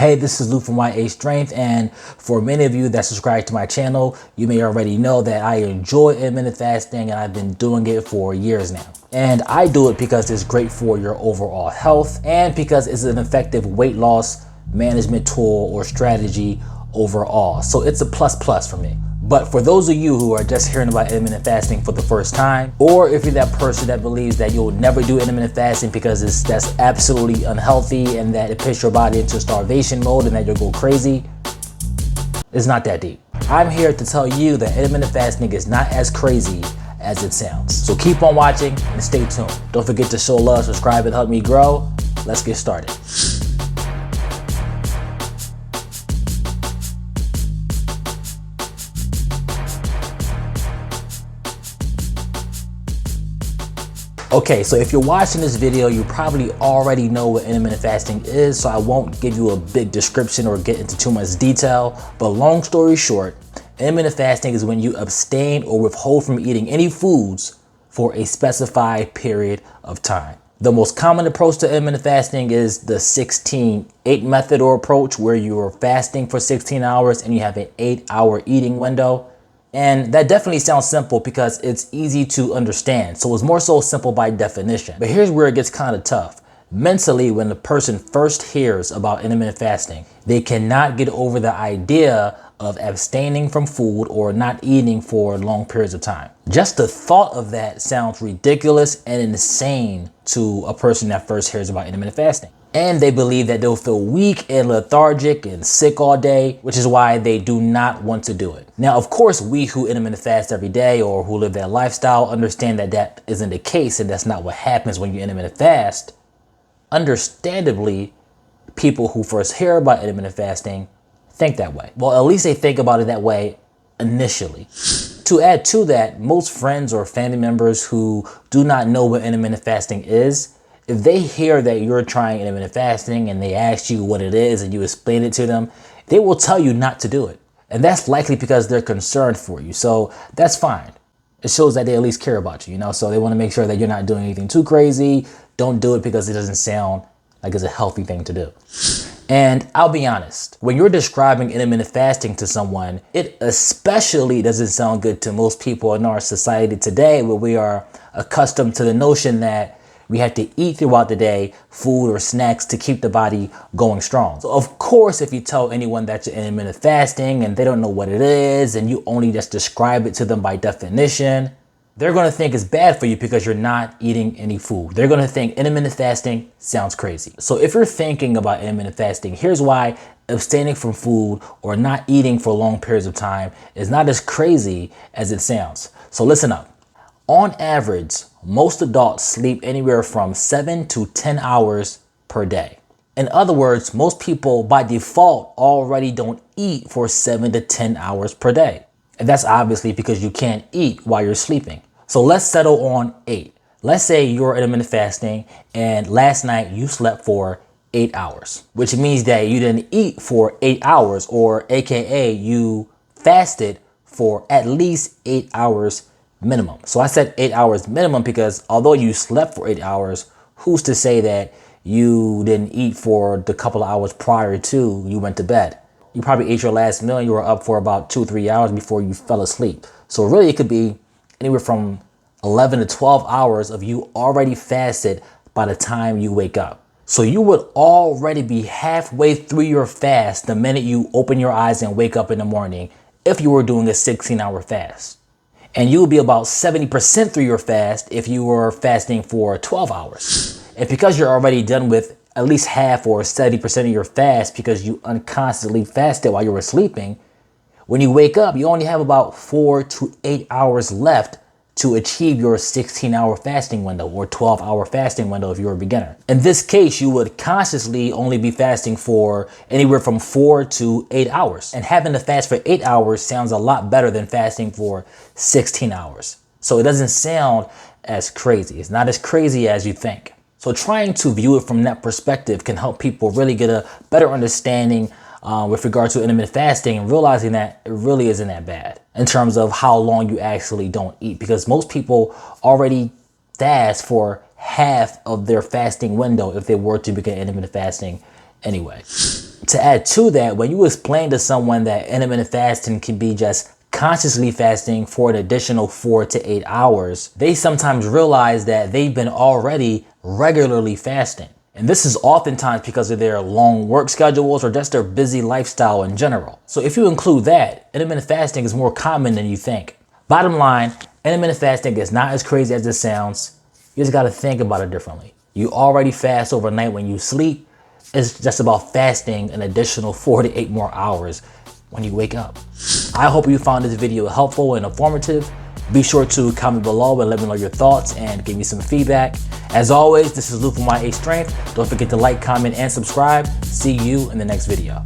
Hey, this is Lou from YA Strength, and for many of you that subscribe to my channel, you may already know that I enjoy intermittent fasting and I've been doing it for years now. And I do it because it's great for your overall health and because it's an effective weight loss management tool or strategy overall. So it's a plus for me. But for those of you who are just hearing about intermittent fasting for the first time, or if you're that person that believes that you'll never do intermittent fasting because that's absolutely unhealthy and that it puts your body into starvation mode and that you'll go crazy, it's not that deep. I'm here to tell you that intermittent fasting is not as crazy as it sounds. So keep on watching and stay tuned. Don't forget to show love, subscribe, and help me grow. Let's get started. Okay, so if you're watching this video, you probably already know what intermittent fasting is, so I won't give you a big description or get into too much detail. But long story short, intermittent fasting is when you abstain or withhold from eating any foods for a specified period of time. The most common approach to intermittent fasting is the 16-8 method or approach, where you are fasting for 16 hours and you have an 8-hour eating window. And that definitely sounds simple because it's easy to understand. So it's more so simple by definition. But here's where it gets kind of tough. Mentally, when the person first hears about intermittent fasting, they cannot get over the idea of abstaining from food or not eating for long periods of time. Just the thought of that sounds ridiculous and insane to a person that first hears about intermittent fasting. And they believe that they'll feel weak and lethargic and sick all day, which is why they do not want to do it. Now, of course, we who intermittent fast every day or who live that lifestyle understand that that isn't the case and that's not what happens when you intermittent fast. Understandably, people who first hear about intermittent fasting think that way. Well, at least they think about it that way initially. To add to that, most friends or family members who do not know what intermittent fasting is, if they hear that you're trying intermittent fasting and they ask you what it is and you explain it to them, they will tell you not to do it. And that's likely because they're concerned for you. So that's fine. It shows that they at least care about you, so they want to make sure that you're not doing anything too crazy. Don't do it because it doesn't sound like it's a healthy thing to do. And I'll be honest, when you're describing intermittent fasting to someone, it especially doesn't sound good to most people in our society today, where we are accustomed to the notion that we have to eat throughout the day, food or snacks to keep the body going strong. So of course, if you tell anyone that you're intermittent fasting and they don't know what it is and you only just describe it to them by definition, they're gonna think it's bad for you because you're not eating any food. They're gonna think intermittent fasting sounds crazy. So if you're thinking about intermittent fasting, here's why abstaining from food or not eating for long periods of time is not as crazy as it sounds. So listen up. On average, most adults sleep anywhere from 7 to 10 hours per day. In other words, most people by default already don't eat for 7 to 10 hours per day. And that's obviously because you can't eat while you're sleeping. So let's settle on 8. Let's say you're intermittent fasting and last night you slept for 8 hours, which means that you didn't eat for 8 hours, or AKA you fasted for at least 8 hours minimum. So I said 8 hours minimum because although you slept for 8 hours, who's to say that you didn't eat for the couple of hours prior to you went to bed? You probably ate your last meal and you were up for about 2-3 hours before you fell asleep. So really it could be anywhere from 11 to 12 hours of you already fasted by the time you wake up. So you would already be halfway through your fast the minute you open your eyes and wake up in the morning if you were doing a 16-hour fast. And you will be about 70% through your fast if you were fasting for 12 hours. And because you're already done with at least half or 70% of your fast because you unconsciously fasted while you were sleeping, when you wake up, you only have about 4 to 8 hours left to achieve your 16-hour fasting window or 12-hour fasting window if you're a beginner. In this case, you would consciously only be fasting for anywhere from 4 to 8 hours. And having to fast for 8 hours sounds a lot better than fasting for 16 hours. So it doesn't sound as crazy. It's not as crazy as you think. So trying to view it from that perspective can help people really get a better understanding with regard to intermittent fasting and realizing that it really isn't that bad in terms of how long you actually don't eat, because most people already fast for half of their fasting window if they were to begin intermittent fasting anyway. To add to that, when you explain to someone that intermittent fasting can be just consciously fasting for an additional 4 to 8 hours, they sometimes realize that they've been already regularly fasting. And this is oftentimes because of their long work schedules or just their busy lifestyle in general. So if you include that, intermittent fasting is more common than you think. Bottom line, intermittent fasting is not as crazy as it sounds. You just got to think about it differently. You already fast overnight when you sleep. It's just about fasting an additional 4 to 8 more hours when you wake up. I hope you found this video helpful and informative. Be sure to comment below and let me know your thoughts and give me some feedback. As always, this is Lou from YA Strength. Don't forget to like, comment, and subscribe. See you in the next video.